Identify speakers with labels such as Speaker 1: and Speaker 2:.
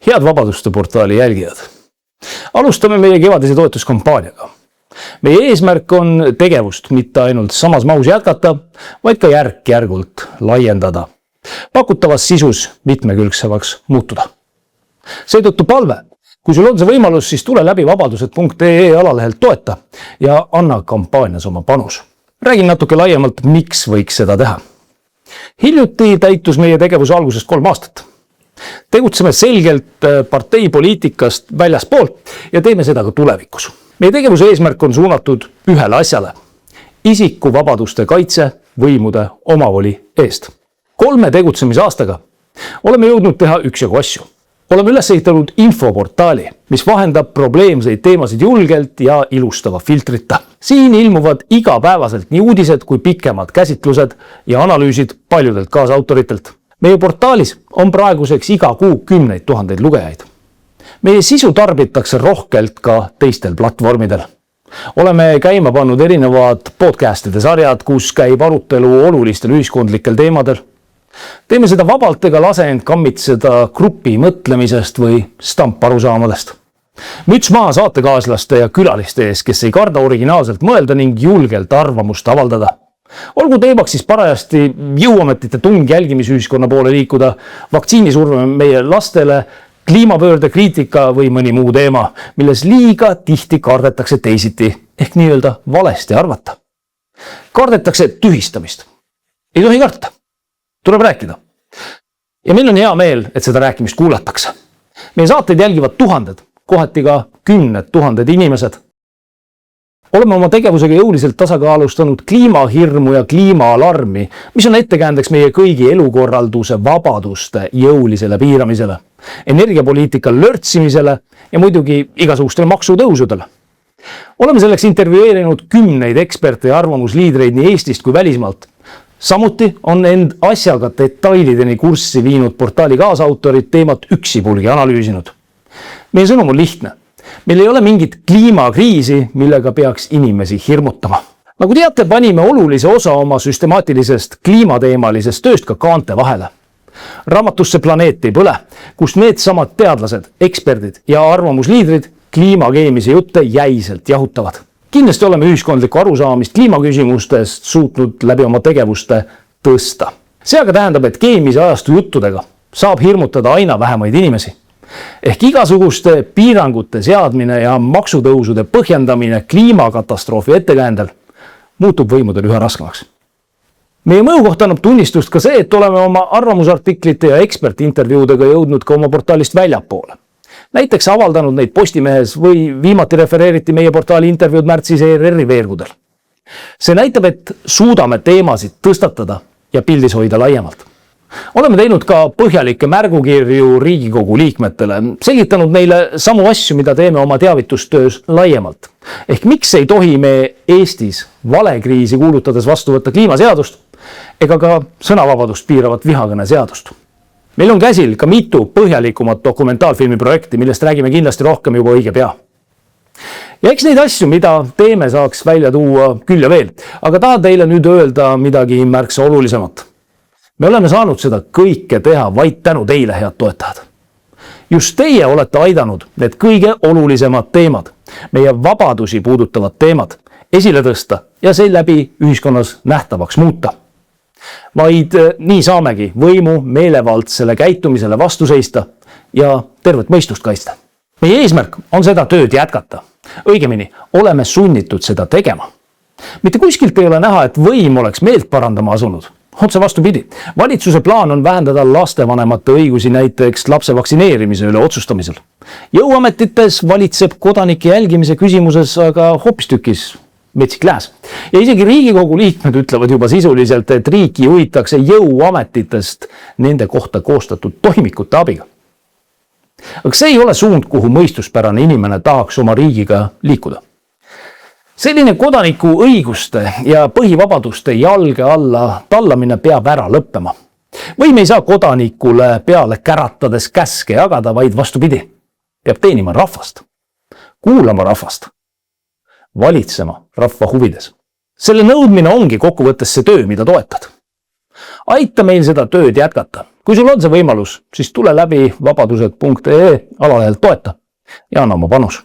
Speaker 1: Head Vabaduste portaali jälgijad. Alustame meie kevadise toetuskampaaniaga. Meie eesmärk on tegevust mitte ainult samas mahus jätkata, vaid ka järk-järgult laiendada. Pakutavas sisus mitmekülgsemaks muutuda. Seetõttu palve, kui sul on see võimalus, siis tule läbi vabadused.ee alalehelt toeta ja anna kampaanias oma panus. Räägin natuke laiemalt, miks võiks seda teha. Hiljuti täitus meie tegevuse algusest 3 aastat. Tegutseme selgelt parteipoliitikast väljaspoolt ja teeme seda ka tulevikus. Meie tegevuse eesmärk on suunatud ühele asjale. Isiku vabaduste kaitse võimude omavoli eest. 3 tegutsemisaastaga oleme jõudnud teha üksjagu asju. Oleme üles ehitanud infoportaali, mis vahendab probleemseid teemasid julgelt ja ilustava filtrita. Siin ilmuvad igapäevaselt nii uudised kui pikemad käsitlused ja analüüsid paljudelt kaasautoritelt. Meie portaalis on praeguseks iga kuu 10 000 lugejaid. Meie sisu tarbitakse rohkelt ka teistel platvormidel. Oleme käima pannud erinevad podcastide sarjad, kus käib arutelu olulistel ühiskondlikel teemadel. Teeme seda vabalt ega lase end kammitseda grupi mõtlemisest või stamparusaamadest. Müts maha saatekaaslaste ja külaliste ees, kes ei karda originaalselt mõelda ning julgelt arvamust avaldada. Olgu teemaks siis parajasti jõuametite tung jälgimisühiskonna poole liikuda, vaktsiinisurve meie lastele, kliimapöörde kriitika või mõni muu teema, milles liiga tihti kardetakse teisiti ehk nii-öelda valesti arvata. Kardetakse tühistamist. Ei tohi karta. Tuleb rääkida. Ja meil on hea meel, et seda rääkimist kuulatakse. Meie saateid jälgivad tuhanded, kohati ka 10 000 inimesed. Oleme oma tegevusega jõuliselt tasakaalustanud kliimahirmu ja kliimaalarmi, mis on ettekäändeks meie kõigi elukorralduse vabaduste jõulisele piiramisele, energiapoliitika lörtsimisele ja muidugi igasugustele maksutõusudele. Oleme selleks intervjueerinud 10 eksperte ja arvamusliidreid nii Eestist kui välismaalt. Samuti on end asjaga detailideni kurssi viinud portaali kaasautorid teemat üksipulgi analüüsinud. Meie sõnum on lihtne. Meil ei ole mingit kliimakriisi, millega peaks inimesi hirmutama. Nagu teate, panime olulise osa oma süstemaatilisest kliimateemalisest tööst ka kaante vahele. Raamatusse Planeet ei põle, kus need samad teadlased, eksperdid ja arvamusliidrid kliimakeemise jutte jäiselt jahutavad. Kindlasti oleme ühiskondlikku arusaamist kliimaküsimustest suutnud läbi oma tegevuste tõsta. See aga tähendab, et keemise ajastu juttudega saab hirmutada aina vähemaid inimesi. Ehk igasuguste piirangute seadmine ja maksutõusude põhjendamine kliimakatastroofi ettekäändel muutub võimudel üha raskemaks. Meie mõju kohta annab tunnistust ka see, et oleme oma arvamusartiklite ja ekspertintervjuudega jõudnud ka oma portaalist väljapoole. Näiteks avaldanud neid Postimehes või viimati refereeriti meie portaali intervjuud märtsis ERR-i veergudel. See näitab, et suudame teemasid tõstatada ja pildis hoida laiemalt. Oleme teinud ka põhjalikke märgukirju Riigikogu liikmetele, selgitanud neile samu asju, mida teeme oma teavitustöös laiemalt. Ehk miks ei tohi me Eestis valekriisi kuulutades vastu võtta kliimaseadust ega ka sõnavabadust piiravat vihakõne seadust. Meil on käsil ka mitu põhjalikumat dokumentaalfilmi projekti, millest räägime kindlasti rohkem juba õige pea. Ja eks neid asju, mida teeme, saaks välja tuua küll ja veel, aga tahan teile nüüd öelda midagi märksa olulisemat. Me oleme saanud seda kõike teha vaid tänu teile, head toetajad. Just teie olete aidanud need kõige olulisemad teemad, meie vabadusi puudutavad teemad, esile tõsta ja seeläbi ühiskonnas nähtavaks muuta. Vaid nii saamegi võimu meelevaldsele käitumisele vastu seista ja tervet mõistust kaitsta. Meie eesmärk on seda tööd jätkata. Õigemini, oleme sunnitud seda tegema. Mitte kuskilt ei ole näha, et võim oleks meelt parandama asunud. Otse vastupidi. Valitsuse plaan on vähendada lastevanemate õigusi näiteks lapse vaktsineerimise üle otsustamisel. Jõuametites valitseb kodanike jälgimise küsimuses aga hoopistükkis metsik lääs. Ja isegi Riigikogu liikmed ütlevad juba sisuliselt, et riiki juhitakse jõuametitest nende kohta koostatud toimikute abiga. Aga see ei ole suund, kuhu mõistuspärane inimene tahaks oma riigiga liikuda. Selline kodaniku õiguste ja põhivabaduste jalge alla tallamine peab ära lõppema. Võim ei saa kodanikule peale käratades käske jagada, vaid vastupidi. Peab teenima rahvast, kuulama rahvast, valitsema rahva huvides. Selle nõudmine ongi kokkuvõttes see töö, mida toetad. aita meil seda tööd jätkata. Kui sul on see võimalus, siis tule läbi vabadused.ee alalehelt toeta ja anna oma panus.